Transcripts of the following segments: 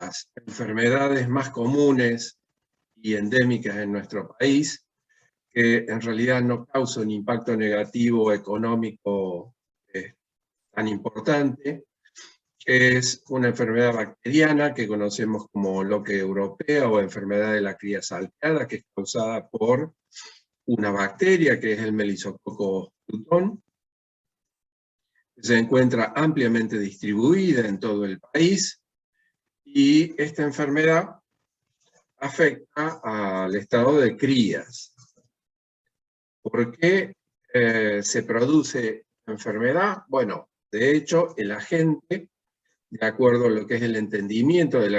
las enfermedades más comunes y endémicas en nuestro país, que en realidad no causa un impacto negativo económico tan importante. Es una enfermedad bacteriana que conocemos como loque europea o enfermedad de la cría salteada, que es causada por una bacteria que es el Melissococcus glutton, que se encuentra ampliamente distribuida en todo el país, y esta enfermedad afecta al estado de crías. ¿Por qué se produce la enfermedad? Bueno, de hecho, el agente, de acuerdo a lo que es el entendimiento de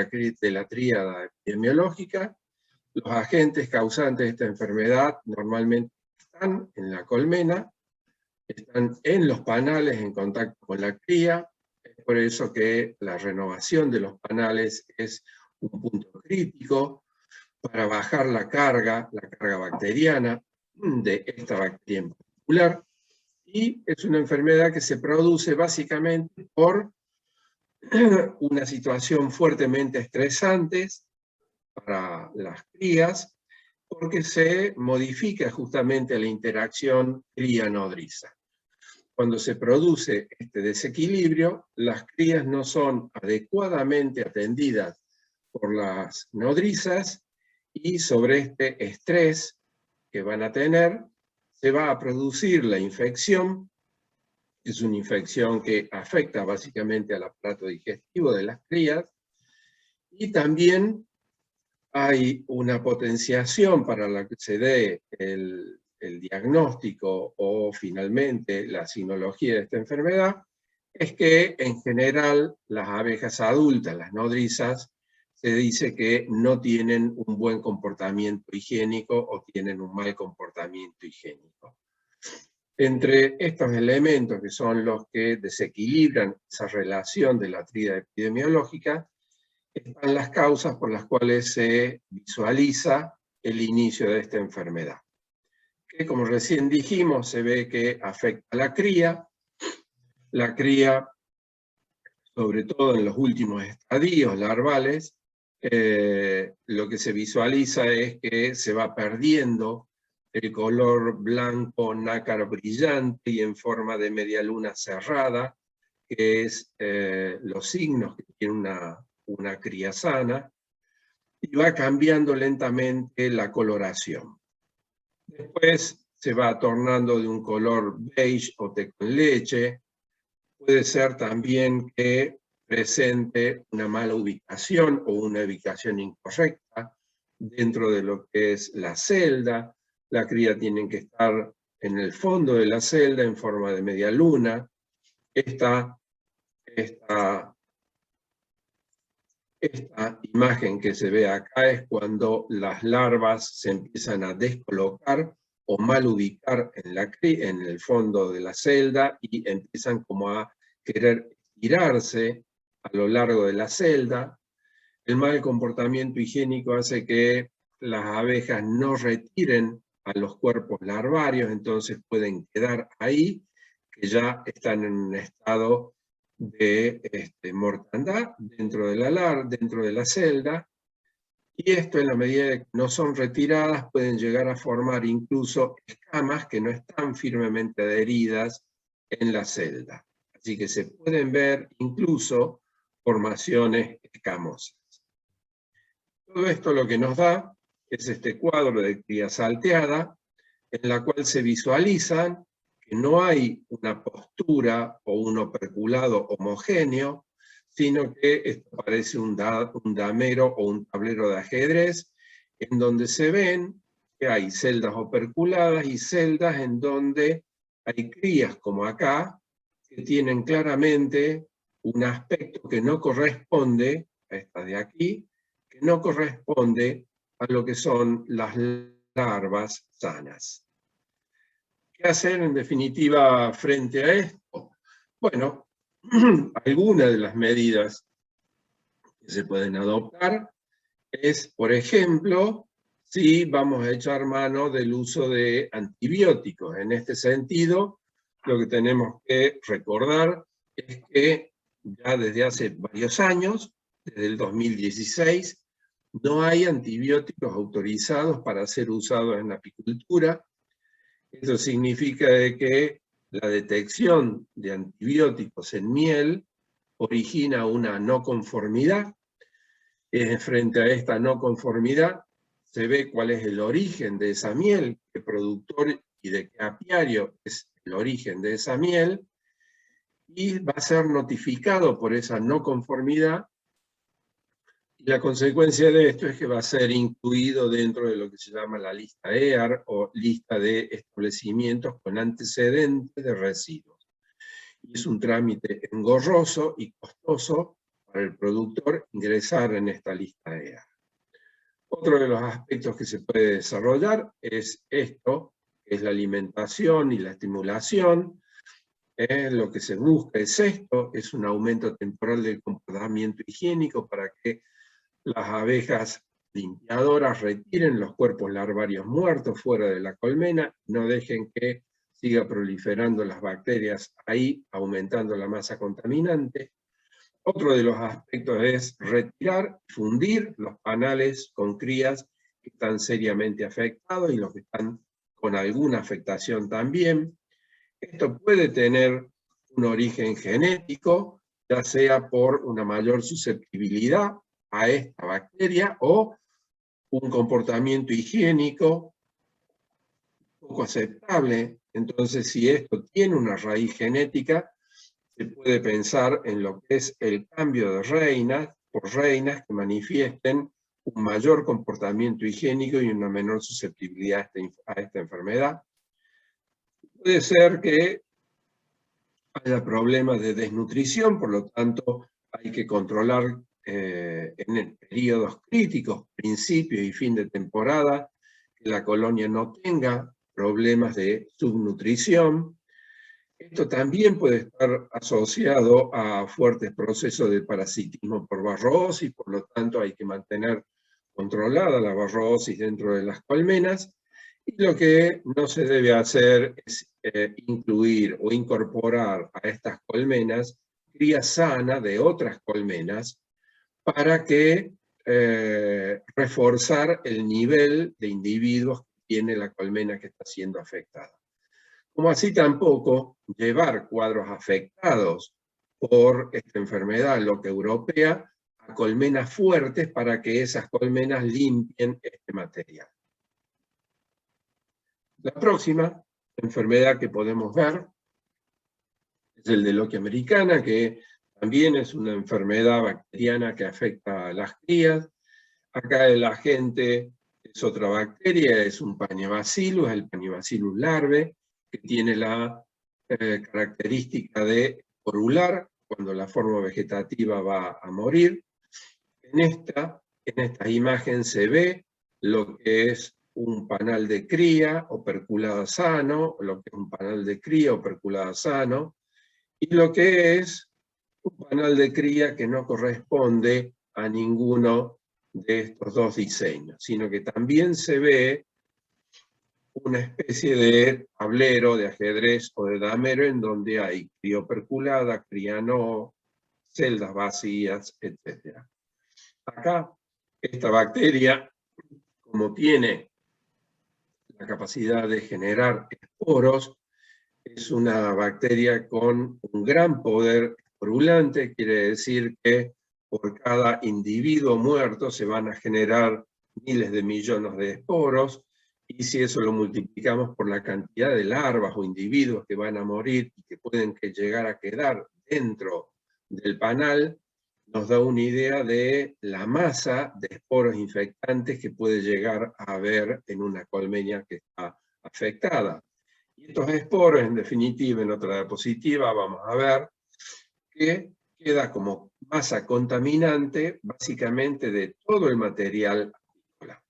la tríada epidemiológica, los agentes causantes de esta enfermedad normalmente están en la colmena, están en los panales en contacto con la cría. Es por eso que la renovación de los panales es un punto crítico para bajar la carga bacteriana de esta bacteria en particular. Y es una enfermedad que se produce básicamente por una situación fuertemente estresante para las crías, porque se modifica justamente la interacción cría-nodriza. Cuando se produce este desequilibrio, las crías no son adecuadamente atendidas por las nodrizas, y sobre este estrés que van a tener, se va a producir la infección. Es una infección que afecta básicamente al aparato digestivo de las crías, y también hay una potenciación para la que se dé el diagnóstico o finalmente la sinología de esta enfermedad, es que en general las abejas adultas, las nodrizas, se dice que no tienen un buen comportamiento higiénico o tienen un mal comportamiento higiénico. Entre estos elementos, que son los que desequilibran esa relación de la tríada epidemiológica, están las causas por las cuales se visualiza el inicio de esta enfermedad, que, como recién dijimos, se ve que afecta a la cría. La cría, sobre todo en los últimos estadios larvales, lo que se visualiza es que se va perdiendo el color blanco nácar brillante y en forma de media luna cerrada, que es los signos que tiene una cría sana, y va cambiando lentamente la coloración. Después se va tornando de un color beige o té con leche. Puede ser también que presente una mala ubicación o una ubicación incorrecta dentro de lo que es la celda. La cría tiene que estar en el fondo de la celda en forma de media luna. Esta imagen que se ve acá es cuando las larvas se empiezan a descolocar o mal ubicar en el fondo de la celda y empiezan como a querer estirarse a lo largo de la celda. El mal comportamiento higiénico hace que las abejas no retiren a los cuerpos larvarios, entonces pueden quedar ahí, que ya están en un estado de mortandad dentro de la celda, y esto, en la medida de que no son retiradas, pueden llegar a formar incluso escamas que no están firmemente adheridas en la celda. Así que se pueden ver incluso formaciones escamosas. Todo esto lo que nos da es este cuadro de cría salteada, en la cual se visualizan que no hay una postura o un operculado homogéneo, sino que esto parece un damero o un tablero de ajedrez, en donde se ven que hay celdas operculadas y celdas en donde hay crías, como acá, que tienen claramente un aspecto que no corresponde a esta de aquí, que no corresponde a lo que son las larvas sanas. ¿Qué hacer en definitiva frente a esto? Bueno, algunas de las medidas que se pueden adoptar es, por ejemplo, si vamos a echar mano del uso de antibióticos. En este sentido, lo que tenemos que recordar es que ya desde hace varios años desde el 2016, no hay antibióticos autorizados para ser usados en la apicultura. Esto significa que la detección de antibióticos en miel origina una no conformidad. Frente a esta no conformidad, se ve cuál es el origen de esa miel, qué productor y de qué apiario es el origen de esa miel, y va a ser notificado por esa no conformidad, y la consecuencia de esto es que va a ser incluido dentro de lo que se llama la lista EAR, o lista de establecimientos con antecedentes de residuos. Y es un trámite engorroso y costoso para el productor ingresar en esta lista EAR. Otro de los aspectos que se puede desarrollar es esto, que es la alimentación y la estimulación. Lo que se busca es esto, es un aumento temporal del comportamiento higiénico para que las abejas limpiadoras retiren los cuerpos larvarios muertos fuera de la colmena, no dejen que siga proliferando las bacterias ahí, aumentando la masa contaminante. Otro de los aspectos es retirar, fundir los panales con crías que están seriamente afectados y los que están con alguna afectación también. Esto puede tener un origen genético, ya sea por una mayor susceptibilidad a esta bacteria o un comportamiento higiénico poco aceptable. Entonces, si esto tiene una raíz genética, se puede pensar en lo que es el cambio de reinas por reinas que manifiesten un mayor comportamiento higiénico y una menor susceptibilidad a esta enfermedad. Puede ser que haya problemas de desnutrición, por lo tanto hay que controlar en periodos críticos, principio y fin de temporada, que la colonia no tenga problemas de subnutrición. Esto también puede estar asociado a fuertes procesos de parasitismo por barrosis, por lo tanto hay que mantener controlada la barrosis dentro de las colmenas, y lo que no se debe hacer es incluir o incorporar a estas colmenas cría sana de otras colmenas para que reforzar el nivel de individuos que tiene la colmena que está siendo afectada. Como así tampoco llevar cuadros afectados por esta enfermedad loca europea a colmenas fuertes para que esas colmenas limpien este material. La próxima enfermedad que podemos ver es el de Loquia americana, que también es una enfermedad bacteriana que afecta a las crías. Acá el agente es otra bacteria, es un Pañobacillus, el Pañobacillus larvae, que tiene la característica de esporular cuando la forma vegetativa va a morir. En esta imagen se ve lo que es un panal de cría operculada sano, lo que es un panal de cría operculada sano, y lo que es un panal de cría que no corresponde a ninguno de estos dos diseños, sino que también se ve una especie de tablero de ajedrez o de damero en donde hay cría operculada, cría no, celdas vacías, etc. Acá, esta bacteria, como tiene la capacidad de generar esporos, es una bacteria con un gran poder esporulante, quiere decir que por cada individuo muerto se van a generar miles de millones de esporos, y si eso lo multiplicamos por la cantidad de larvas o individuos que van a morir y que pueden llegar a quedar dentro del panal, nos da una idea de la masa de esporos infectantes que puede llegar a haber en una colmena que está afectada. Y estos esporos, en definitiva, en otra diapositiva vamos a ver que queda como masa contaminante básicamente de todo el material agrícola.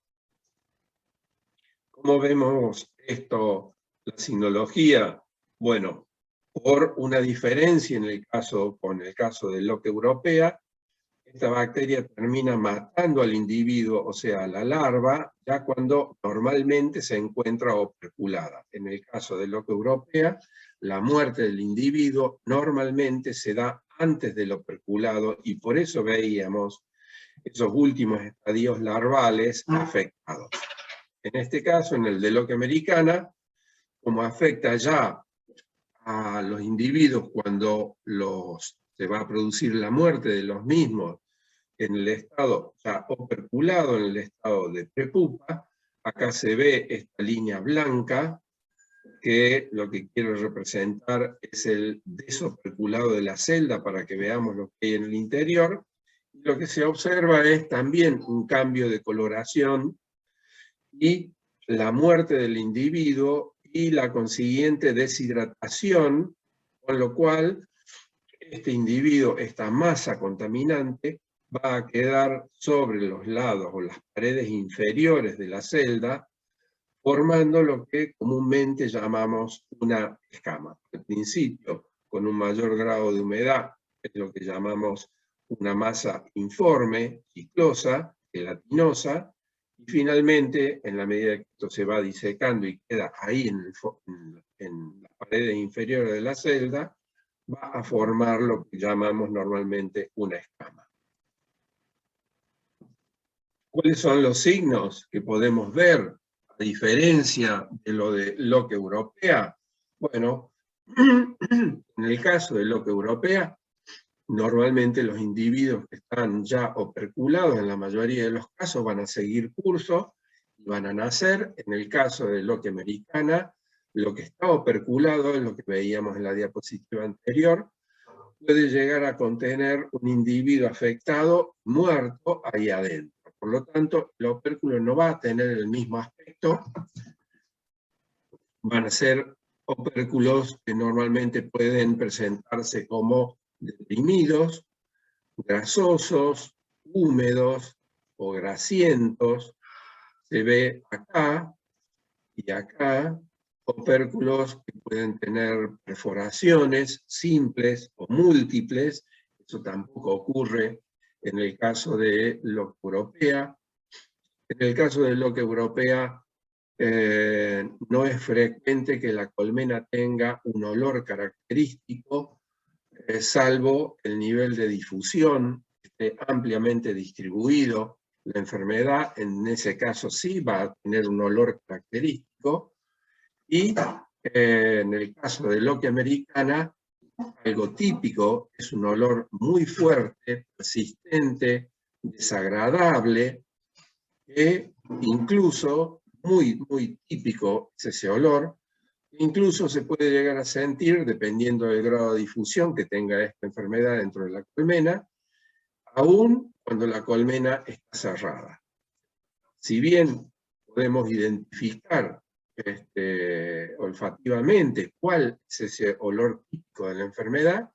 ¿Cómo vemos esto, la sinología? Bueno, por una diferencia con el caso de Loquia europea, esta bacteria termina matando al individuo, o sea, a la larva, ya cuando normalmente se encuentra operculada. En el caso de Loquia europea, la muerte del individuo normalmente se da antes del operculado, y por eso veíamos esos últimos estadios larvales afectados. En este caso, en el de Loque americana, como afecta ya a los individuos cuando se va a producir la muerte de los mismos en el estado ya operculado, en el estado de prepupa, acá se ve esta línea blanca, que lo que quiero representar es el desoperculado de la celda para que veamos lo que hay en el interior. Lo que se observa es también un cambio de coloración y la muerte del individuo y la consiguiente deshidratación, con lo cual este individuo, esta masa contaminante, va a quedar sobre los lados o las paredes inferiores de la celda, formando lo que comúnmente llamamos una escama. Al principio, con un mayor grado de humedad, es lo que llamamos una masa informe, chiclosa, gelatinosa, y finalmente, en la medida que esto se va disecando y queda ahí en las paredes inferiores de la celda, va a formar lo que llamamos normalmente una escama. ¿Cuáles son los signos que podemos ver a diferencia de lo de Loque europea? Bueno, en el caso de Loque europea, normalmente los individuos que están ya operculados, en la mayoría de los casos, van a seguir curso y van a nacer. En el caso de Loque americana, lo que está operculado es lo que veíamos en la diapositiva anterior, puede llegar a contener un individuo afectado muerto ahí adentro. Por lo tanto, el opérculo no va a tener el mismo aspecto, van a ser opérculos que normalmente pueden presentarse como deprimidos, grasosos, húmedos o grasientos. Se ve acá y acá opérculos que pueden tener perforaciones simples o múltiples. Eso tampoco ocurre en el caso de Loque europea. En el caso de Loque europea, no es frecuente que la colmena tenga un olor característico, salvo el nivel de difusión, esté ampliamente distribuido. La enfermedad, en ese caso, sí va a tener un olor característico. Y en el caso de Loque americana, algo típico es un olor muy fuerte, persistente, desagradable, que incluso, muy típico es ese olor, incluso se puede llegar a sentir, dependiendo del grado de difusión que tenga esta enfermedad dentro de la colmena, aún cuando la colmena está cerrada. Si bien podemos identificar olfativamente cuál es ese olor típico de la enfermedad,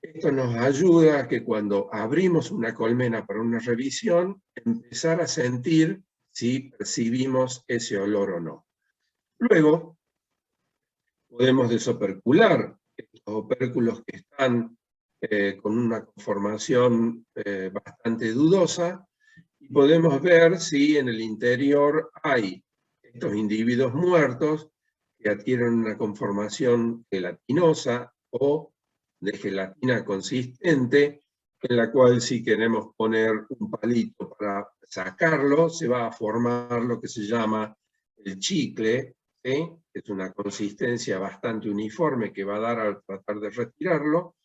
esto nos ayuda a que cuando abrimos una colmena para una revisión, empezar a sentir si percibimos ese olor o no. Luego, podemos desopercular estos opérculos que están con una conformación bastante dudosa, y podemos ver si en el interior hay estos individuos muertos que adquieren una conformación gelatinosa o de gelatina consistente, en la cual si queremos poner un palito para sacarlo, se va a formar lo que se llama el chicle, ¿sí? Es una consistencia bastante uniforme que va a dar al tratar de retirarlo,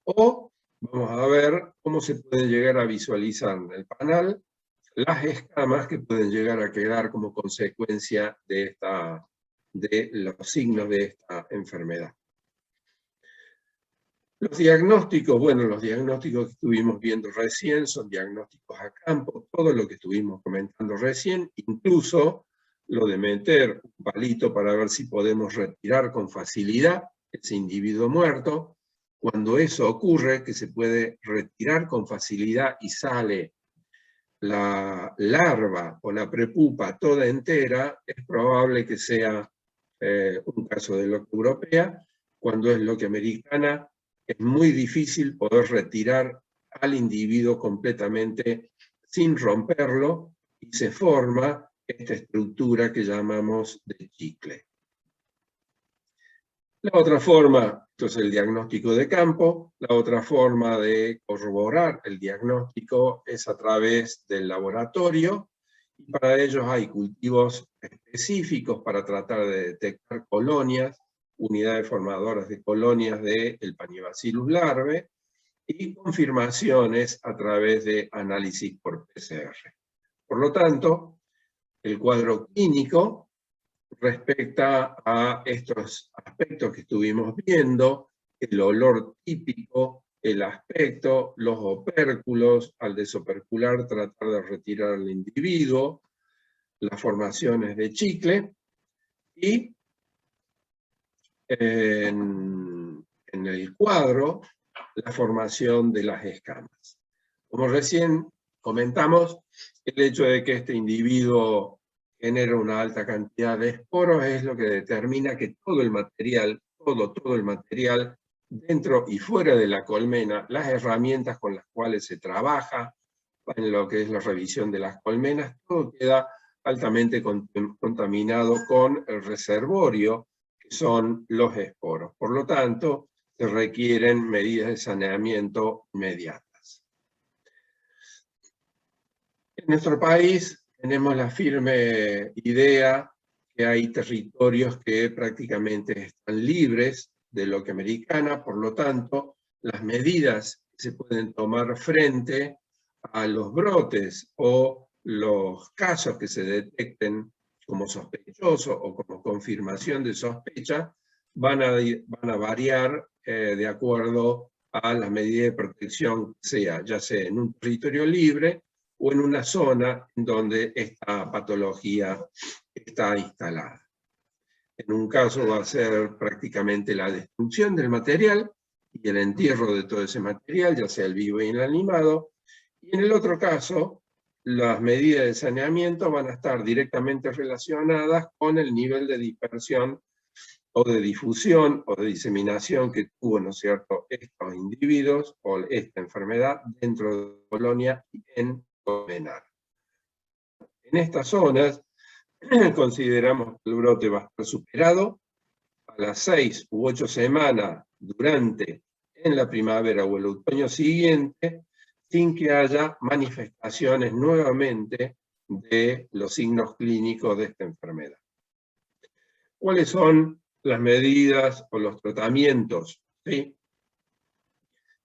o vamos a ver cómo se puede llegar a visualizar en el panal las escamas que pueden llegar a quedar como consecuencia de los signos de esta enfermedad. Los diagnósticos, bueno, los diagnósticos que estuvimos viendo recién son diagnósticos a campo, todo lo que estuvimos comentando recién, incluso lo de meter un palito para ver si podemos retirar con facilidad ese individuo muerto. Cuando eso ocurre, que se puede retirar con facilidad y sale la larva o la prepupa toda entera, es probable que sea un caso de Loque europea. Cuando es Loque americana, es muy difícil poder retirar al individuo completamente sin romperlo, y se forma esta estructura que llamamos de chicle. La otra forma, esto es el diagnóstico de campo, la otra forma de corroborar el diagnóstico es a través del laboratorio, y para ello hay cultivos específicos para tratar de detectar colonias, unidades formadoras de colonias del Pañobacillus larvae, y confirmaciones a través de análisis por PCR. Por lo tanto, el cuadro clínico respecta a estos aspectos que estuvimos viendo: el olor típico, el aspecto, los opérculos, al desopercular tratar de retirar al individuo, las formaciones de chicle, y en el cuadro la formación de las escamas. Como recién comentamos, el hecho de que este individuo genera una alta cantidad de esporos es lo que determina que todo el material, todo el material dentro y fuera de la colmena, las herramientas con las cuales se trabaja en lo que es la revisión de las colmenas, todo queda altamente contaminado con el reservorio, que son los esporos. Por lo tanto, se requieren medidas de saneamiento inmediatas. En nuestro país tenemos la firme idea que hay territorios que prácticamente están libres de loque americana, por lo tanto, las medidas que se pueden tomar frente a los brotes o los casos que se detecten como sospechosos o como confirmación de sospecha van a variar de acuerdo a las medidas de protección, ya sea en un territorio libre o en una zona en donde esta patología está instalada. En un caso va a ser prácticamente la destrucción del material y el entierro de todo ese material, ya sea el vivo y el animado, y en el otro caso, las medidas de saneamiento van a estar directamente relacionadas con el nivel de dispersión o de difusión o de diseminación que tuvo, ¿no es cierto?, estos individuos o esta enfermedad dentro de la colonia y en colmenar. En estas zonas consideramos que el brote va a estar superado a las 6 u 8 semanas en la primavera o el otoño siguiente, sin que haya manifestaciones nuevamente de los signos clínicos de esta enfermedad. ¿Cuáles son las medidas o los tratamientos? ¿Sí?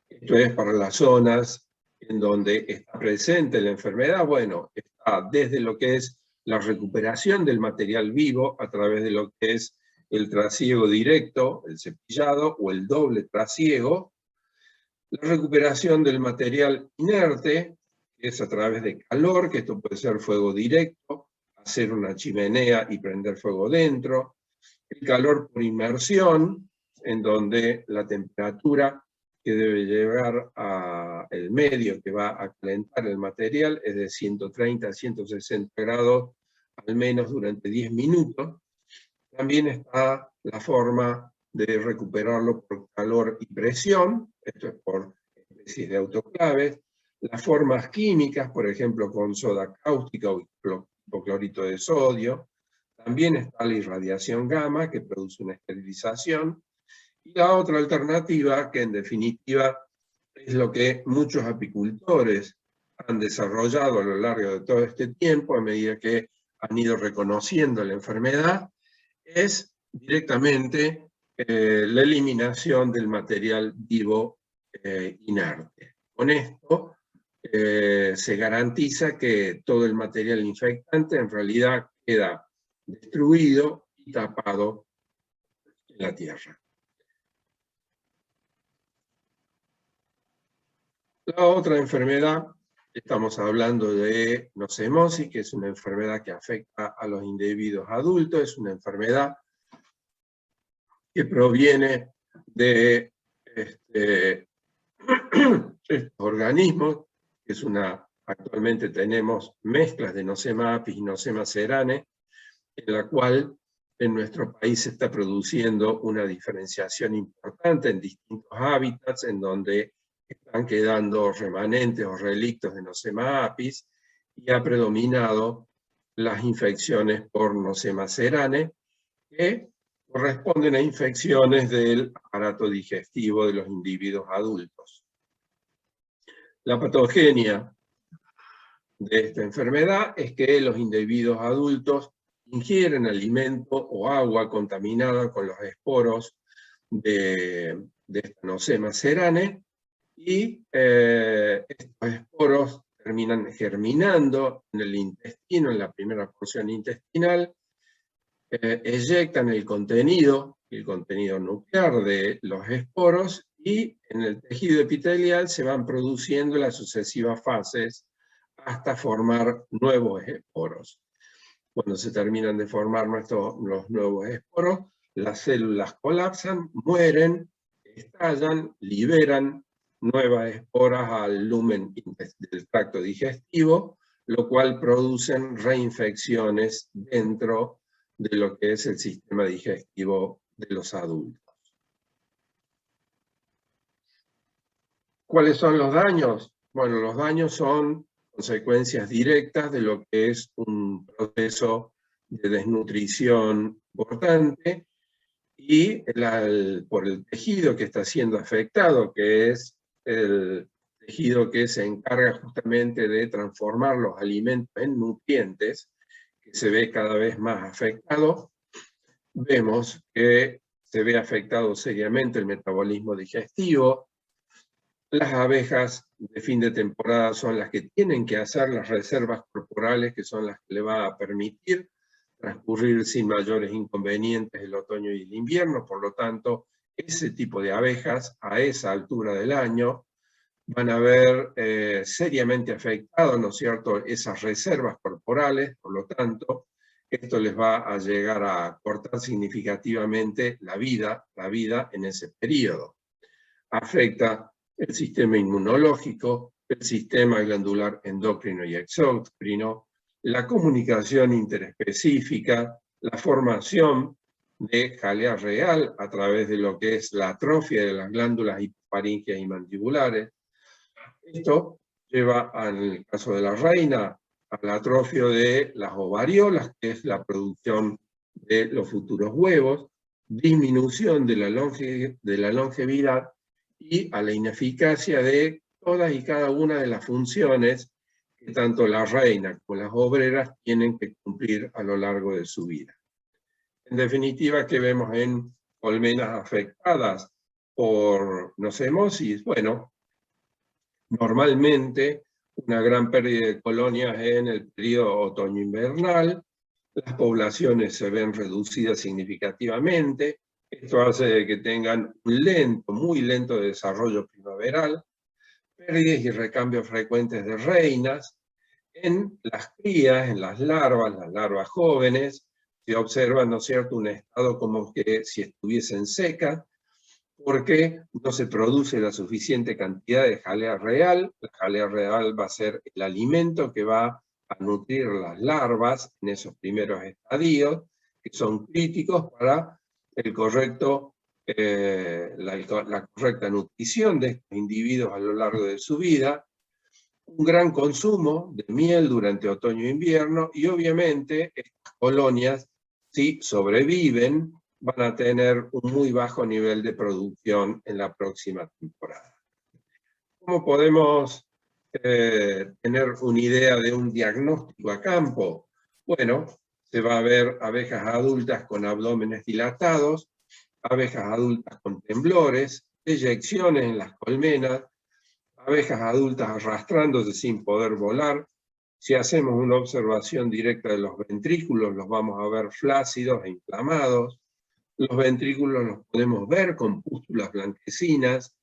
Esto es para las zonas en donde está presente la enfermedad. Bueno, está desde lo que es la recuperación del material vivo a través de lo que es el trasiego directo, el cepillado o el doble trasiego, la recuperación del material inerte, que es a través de calor, que esto puede ser fuego directo, hacer una chimenea y prender fuego dentro, el calor por inmersión, en donde la temperatura que debe llegar al medio que va a calentar el material es de 130 a 160 grados, al menos durante 10 minutos. También está la forma de recuperarlo por calor y presión, esto es por especies de autoclaves. Las formas químicas, por ejemplo, con soda cáustica o hipoclorito de sodio. También está la irradiación gamma, que produce una esterilización. Y la otra alternativa, que en definitiva es lo que muchos apicultores han desarrollado a lo largo de todo este tiempo, a medida que han ido reconociendo la enfermedad, es directamente la eliminación del material vivo inerte. Con esto se garantiza que todo el material infectante en realidad queda destruido y tapado en la tierra. La otra enfermedad, estamos hablando de nocemosis, que es una enfermedad que afecta a los individuos adultos, es una enfermedad que proviene de estos organismos, que es actualmente tenemos mezclas de Nosema apis y Nosema ceranae, en la cual en nuestro país se está produciendo una diferenciación importante en distintos hábitats, en donde están quedando remanentes o relictos de Nosema apis, y ha predominado las infecciones por Nosema ceranae, que corresponden a infecciones del aparato digestivo de los individuos adultos. La patogenia de esta enfermedad es que los individuos adultos ingieren alimento o agua contaminada con los esporos de esta Nosema ceranae, y estos esporos terminan germinando en el intestino, en la primera porción intestinal, eyectan el contenido nuclear de los esporos, y en el tejido epitelial se van produciendo las sucesivas fases hasta formar nuevos esporos. Cuando se terminan de formar los nuevos esporos, las células colapsan, mueren, estallan, liberan nuevas esporas al lumen del tracto digestivo, lo cual producen reinfecciones dentro de lo que es el sistema digestivo de los adultos. ¿Cuáles son los daños? Bueno, los daños son consecuencias directas de lo que es un proceso de desnutrición importante, y por el tejido que está siendo afectado, que es el tejido que se encarga justamente de transformar los alimentos en nutrientes, que se ve cada vez más afectado. Vemos que se ve afectado seriamente el metabolismo digestivo. Las abejas de fin de temporada son las que tienen que hacer las reservas corporales, que son las que le van a permitir transcurrir sin mayores inconvenientes el otoño y el invierno. Por lo tanto, ese tipo de abejas a esa altura del año van a ver seriamente afectado, ¿no es cierto?, esas reservas corporales. Por lo tanto, esto les va a llegar a cortar significativamente la vida en ese periodo. Afecta el sistema inmunológico, el sistema glandular endocrino y exócrino, la comunicación interespecífica, la formación de jalea real a través de lo que es la atrofia de las glándulas hipofaríngeas y mandibulares. Esto lleva, en el caso de la reina, al atrofio de las ovariolas, que es la producción de los futuros huevos, disminución de la longevidad, y a la ineficacia de todas y cada una de las funciones que tanto la reina como las obreras tienen que cumplir a lo largo de su vida. En definitiva, ¿qué vemos en colmenas afectadas por nocemosis? Bueno, normalmente una gran pérdida de colonias en el periodo otoño-invernal, las poblaciones se ven reducidas significativamente. Esto hace que tengan un muy lento desarrollo primaveral, pérdidas y recambios frecuentes de reinas. En las crías, en las larvas jóvenes, se observa, ¿no es cierto?, un estado como que si estuviesen secas, porque no se produce la suficiente cantidad de jalea real. La jalea real va a ser el alimento que va a nutrir las larvas en esos primeros estadios, que son críticos para la correcta nutrición de estos individuos a lo largo de su vida. Un gran consumo de miel durante otoño e invierno, y obviamente estas colonias, si sobreviven, van a tener un muy bajo nivel de producción en la próxima temporada. ¿Cómo podemos tener una idea de un diagnóstico a campo? Bueno, se va a ver abejas adultas con abdómenes dilatados, abejas adultas con temblores, eyecciones en las colmenas, abejas adultas arrastrándose sin poder volar. Si hacemos una observación directa de los ventrículos, los vamos a ver flácidos e inflamados. Los ventrículos los podemos ver con pústulas blanquecinas.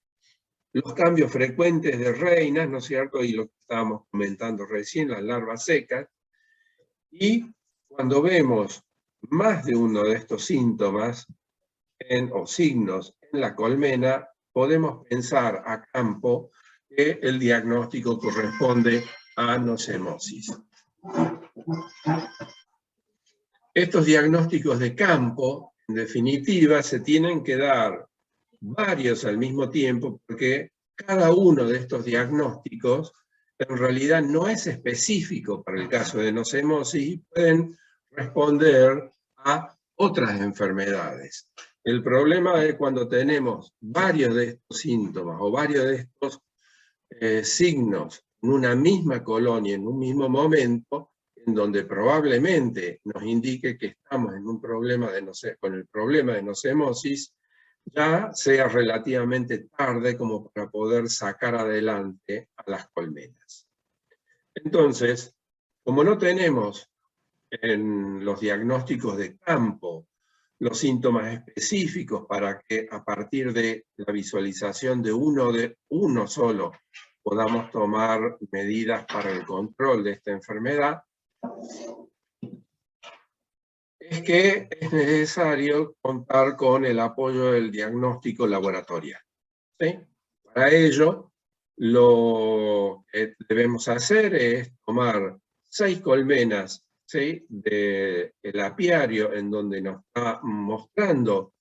Los cambios frecuentes de reinas, ¿no es cierto?, y lo que estábamos comentando recién, las larvas secas. Y cuando vemos más de uno de estos síntomas o signos en la colmena, podemos pensar a campo que el diagnóstico corresponde a nocemosis. Estos diagnósticos de campo, en definitiva, se tienen que dar varios al mismo tiempo, porque cada uno de estos diagnósticos en realidad no es específico para el caso de nocemosis y pueden responder a otras enfermedades. El problema es cuando tenemos varios de estos síntomas o varios de estos signos en una misma colonia, en un mismo momento, en donde probablemente nos indique que estamos en un problema con el problema de nocemosis, ya sea relativamente tarde como para poder sacar adelante a las colmenas. Entonces, como no tenemos en los diagnósticos de campo los síntomas específicos para que a partir de la visualización de uno solo podamos tomar medidas para el control de esta enfermedad, es que es necesario contar con el apoyo del diagnóstico laboratorial. ¿Sí? Para ello, lo que debemos hacer es tomar 6 colmenas, ¿sí?, del apiario en donde nos está mostrando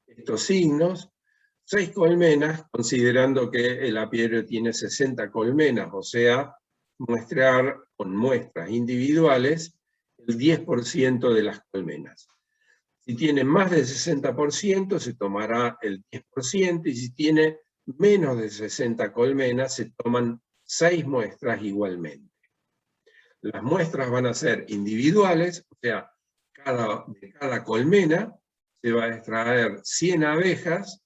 estos signos, 6 colmenas, considerando que el apiario tiene 60 colmenas, o sea, muestrear con muestras individuales el 10% de las colmenas. Si tiene más del 60%, se tomará el 10%, y si tiene menos de 60 colmenas, se toman 6 muestras igualmente. Las muestras van a ser individuales, o sea, de cada colmena se va a extraer 100 abejas.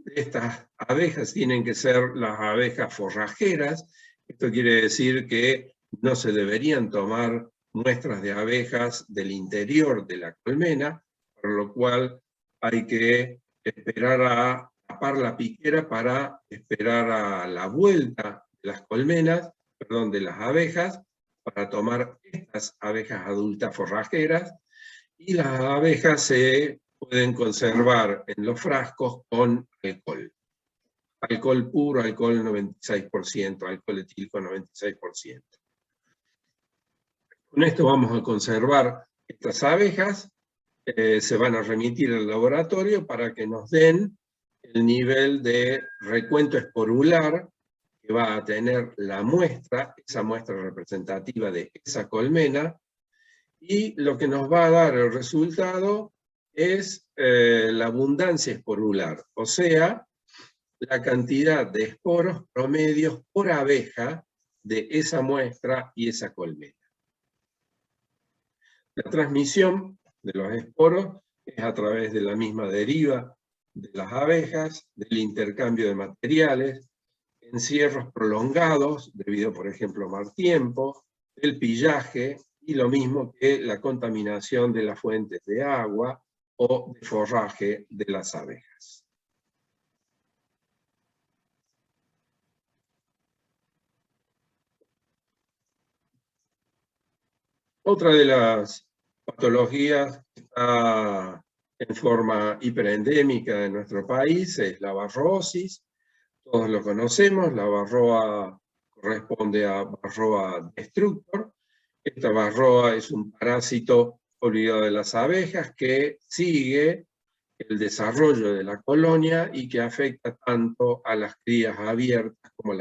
Estas abejas tienen que ser las abejas forrajeras. Esto quiere decir que no se deberían tomar muestras de abejas del interior de la colmena, por lo cual hay que esperar a tapar la piquera para esperar a la vuelta de las colmenas, perdón, de las abejas, para tomar estas abejas adultas forrajeras, y las abejas se pueden conservar en los frascos con alcohol. Alcohol puro, alcohol 96%, alcohol etílico 96%. Con esto vamos a conservar estas abejas, se van a remitir al laboratorio para que nos den el nivel de recuento esporular que va a tener la muestra, esa muestra representativa de esa colmena, y lo que nos va a dar el resultado es la abundancia esporular, o sea, la cantidad de esporos promedios por abeja de esa muestra y esa colmena. La transmisión de los esporos es a través de la misma deriva de las abejas, del intercambio de materiales, encierros prolongados, debido, por ejemplo, a mal tiempo, el pillaje, y lo mismo que la contaminación de las fuentes de agua o de forraje de las abejas. Otra de las patologías que está en forma hiperendémica en nuestro país es la varrosis. Todos lo conocemos, la varroa corresponde a Varroa destructor. Esta varroa es un parásito olvidado de las abejas que sigue el desarrollo de la colonia y que afecta tanto a las crías abiertas como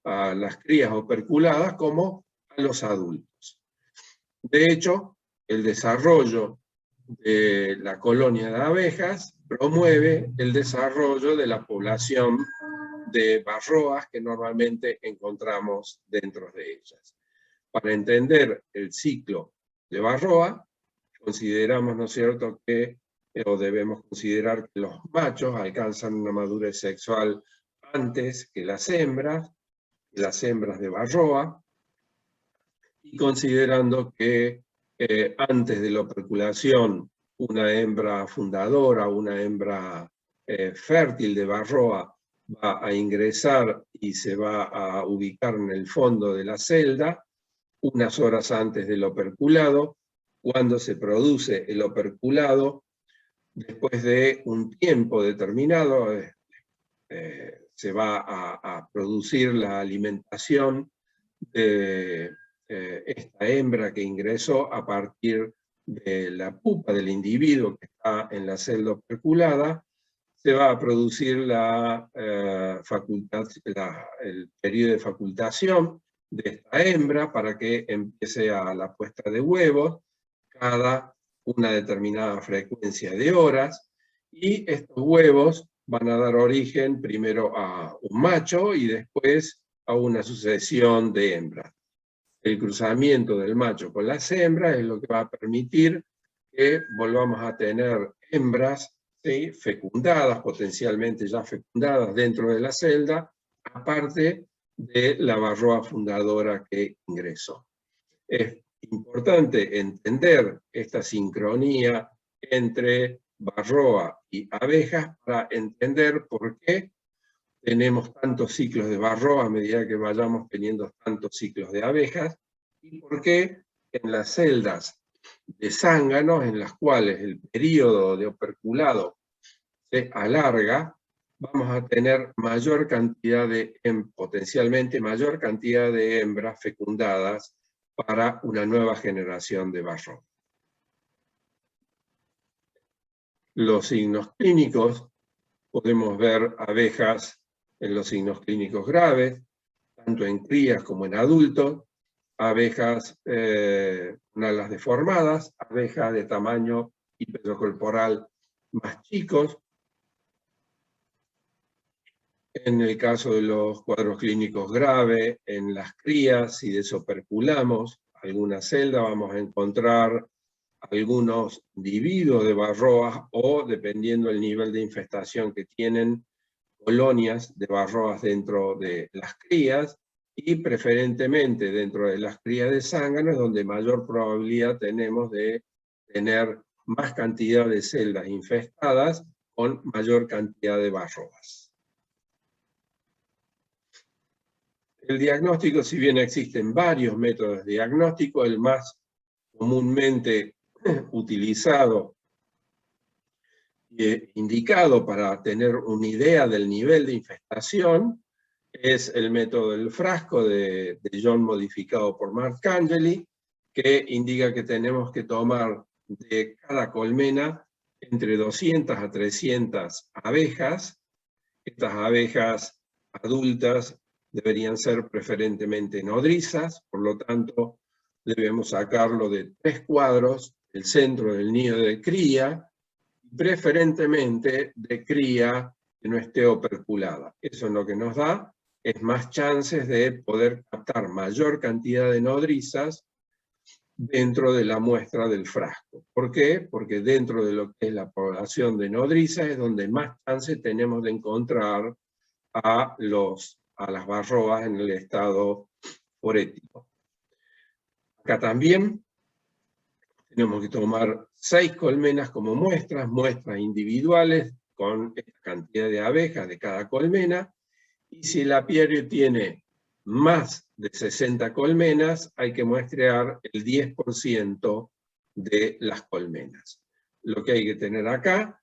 a las crías operculadas como a los adultos. De hecho, el desarrollo de la colonia de abejas promueve el desarrollo de la población de varroas que normalmente encontramos dentro de ellas. Para entender el ciclo de varroa, consideramos, ¿no es cierto?, o debemos considerar que los machos alcanzan una madurez sexual antes que las hembras de varroa, y considerando que antes de la operculación, una hembra fundadora, una hembra fértil de varroa, va a ingresar y se va a ubicar en el fondo de la celda, unas horas antes del operculado. Cuando se produce el operculado, después de un tiempo determinado, se va a producir la alimentación de esta hembra que ingresó a partir de la pupa del individuo que está en la celda operculada. Se va a producir el periodo de facultación de esta hembra para que empiece a la puesta de huevos. cada una determinada frecuencia de horas, y estos huevos van a dar origen primero a un macho y después a una sucesión de hembras. El cruzamiento del macho con las hembras es lo que va a permitir que volvamos a tener hembras, ¿sí?, fecundadas, potencialmente ya fecundadas dentro de la celda, aparte de la varroa fundadora que ingresó. Es importante entender esta sincronía entre varroa y abejas para entender por qué tenemos tantos ciclos de varroa a medida que vayamos teniendo tantos ciclos de abejas, y por qué en las celdas de zánganos, en las cuales el periodo de operculado se alarga, vamos a tener mayor cantidad potencialmente mayor cantidad de hembras fecundadas para una nueva generación de varroa. Los signos clínicos, podemos ver abejas en los signos clínicos graves, tanto en crías como en adultos, abejas con alas deformadas, abejas de tamaño y peso corporal más chicos. En el caso de los cuadros clínicos graves, en las crías, si desoperculamos alguna celda, vamos a encontrar algunos individuos de varroas o, dependiendo del nivel de infestación que tienen, colonias de varroas dentro de las crías, y preferentemente dentro de las crías de zánganos, donde mayor probabilidad tenemos de tener más cantidad de celdas infestadas con mayor cantidad de varroas. El diagnóstico, si bien existen varios métodos de diagnóstico, el más comúnmente utilizado e indicado para tener una idea del nivel de infestación es el método del frasco de John modificado por Marcangeli, que indica que tenemos que tomar de cada colmena entre 200 a 300 abejas. Estas abejas adultas deberían ser preferentemente nodrizas, por lo tanto debemos sacarlo de 3 cuadros, el centro del nido de cría, preferentemente de cría que no esté operculada. Eso es lo que nos da es más chances de poder captar mayor cantidad de nodrizas dentro de la muestra del frasco. ¿Por qué? Porque dentro de lo que es la población de nodrizas es donde más chances tenemos de encontrar a las varroas en el estado forético. Acá también tenemos que tomar 6 colmenas como muestras individuales con esta cantidad de abejas de cada colmena, y si el apiario tiene más de 60 colmenas, hay que muestrear el 10% de las colmenas. Lo que hay que tener acá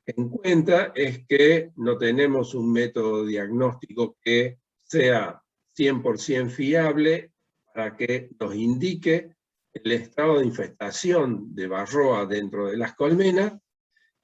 en cuenta es que no tenemos un método diagnóstico que sea 100% fiable para que nos indique el estado de infestación de varroa dentro de las colmenas,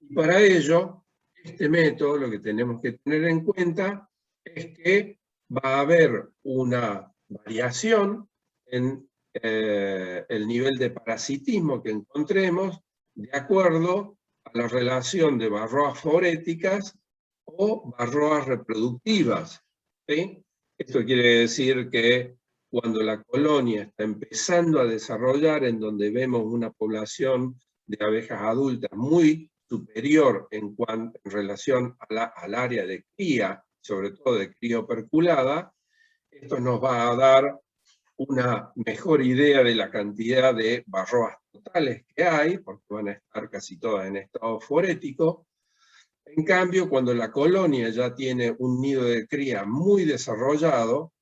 y para ello, este método, lo que tenemos que tener en cuenta es que va a haber una variación en el nivel de parasitismo que encontremos de acuerdo a la relación de varroas foréticas o varroas reproductivas, ¿sí? Esto quiere decir que cuando la colonia está empezando a desarrollar, en donde vemos una población de abejas adultas muy superior en relación al área de cría, sobre todo de cría operculada, esto nos va a dar una mejor idea de la cantidad de varroas totales que hay, porque van a estar casi todas en estado forético. En cambio, cuando la colonia ya tiene un nido de cría muy desarrollado,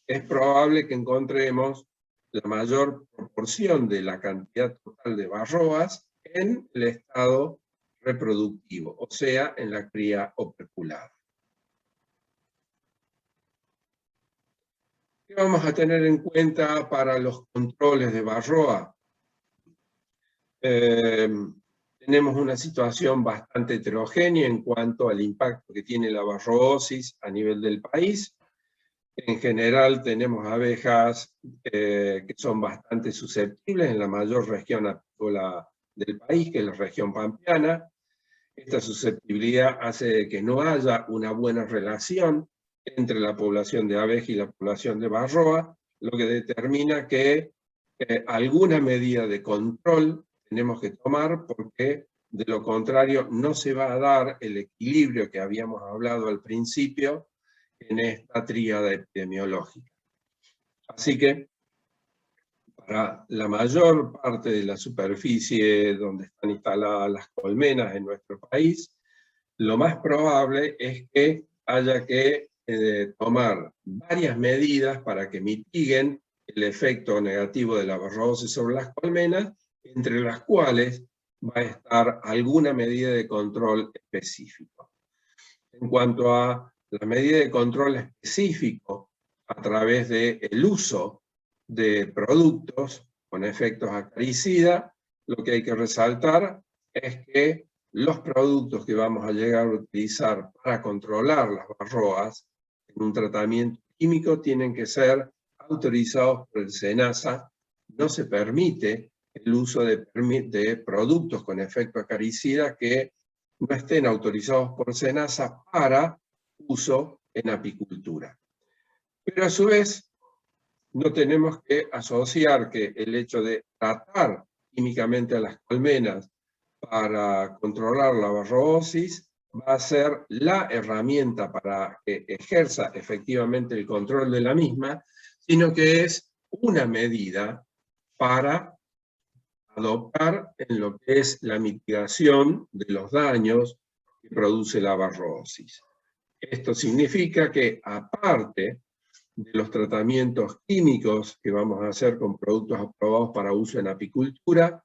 es probable que encontremos la mayor proporción de la cantidad total de varroas en el estado reproductivo, o sea, en la cría operculada. ¿Qué vamos a tener en cuenta para los controles de varroa? Tenemos una situación bastante heterogénea en cuanto al impacto que tiene la varroosis a nivel del país. En general tenemos abejas que son bastante susceptibles en la mayor región apícola del país, que es la región pampeana. Esta susceptibilidad hace que no haya una buena relación entre la población de abeja y la población de varroa, lo que determina que alguna medida de control tenemos que tomar, porque de lo contrario no se va a dar el equilibrio que habíamos hablado al principio en esta tríada epidemiológica. Así que, para la mayor parte de la superficie donde están instaladas las colmenas en nuestro país, lo más probable es que haya que tomar varias medidas para que mitiguen el efecto negativo de la varrosis sobre las colmenas, entre las cuales va a estar alguna medida de control específico. En cuanto a la medida de control específico a través del uso de productos con efectos acaricidas, lo que hay que resaltar es que los productos que vamos a llegar a utilizar para controlar las varroas en un tratamiento químico tienen que ser autorizados por el SENASA. No se permite el uso de productos con efecto acaricida que no estén autorizados por SENASA para uso en apicultura. Pero a su vez, no tenemos que asociar que el hecho de tratar químicamente a las colmenas para controlar la varrosis va a ser la herramienta para que ejerza efectivamente el control de la misma, sino que es una medida para adoptar en lo que es la mitigación de los daños que produce la varrosis. Esto significa que, aparte de los tratamientos químicos que vamos a hacer con productos aprobados para uso en apicultura,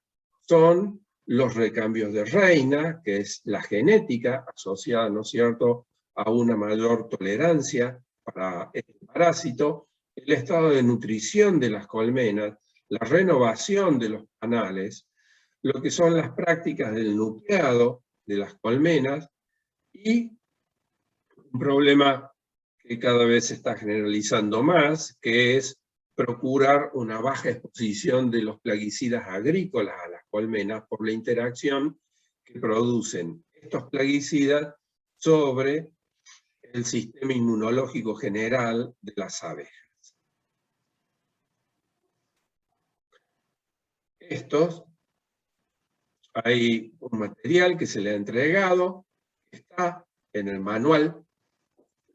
son los recambios de reina, que es la genética asociada, ¿no es cierto?, a una mayor tolerancia para este parásito, el estado de nutrición de las colmenas, la renovación de los panales, lo que son las prácticas del nucleado de las colmenas, y un problema que cada vez se está generalizando más, que es procurar una baja exposición de los plaguicidas agrícolas a las colmenas por la interacción que producen estos plaguicidas sobre el sistema inmunológico general de las abejas. Hay un material que se le ha entregado, que está en el manual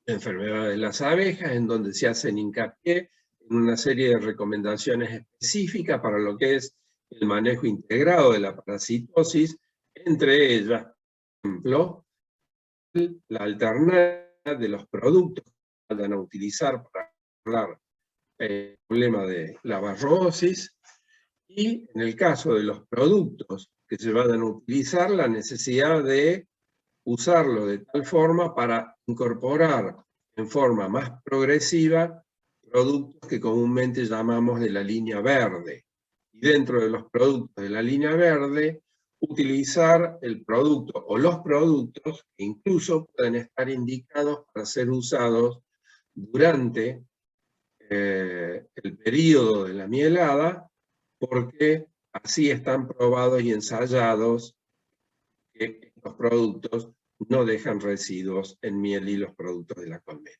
de enfermedades de las abejas, en donde se hacen hincapié en una serie de recomendaciones específicas para lo que es el manejo integrado de la parasitosis, entre ellas, por ejemplo, la alternancia de los productos que van a utilizar para hablar el problema de la varrosis, y en el caso de los productos que se van a utilizar, la necesidad de usarlo de tal forma para incorporar en forma más progresiva productos que comúnmente llamamos de la línea verde. Y dentro de los productos de la línea verde, utilizar el producto o los productos que incluso pueden estar indicados para ser usados durante el periodo de la mielada, porque así están probados y ensayados que los productos no dejan residuos en miel y los productos de la colmena.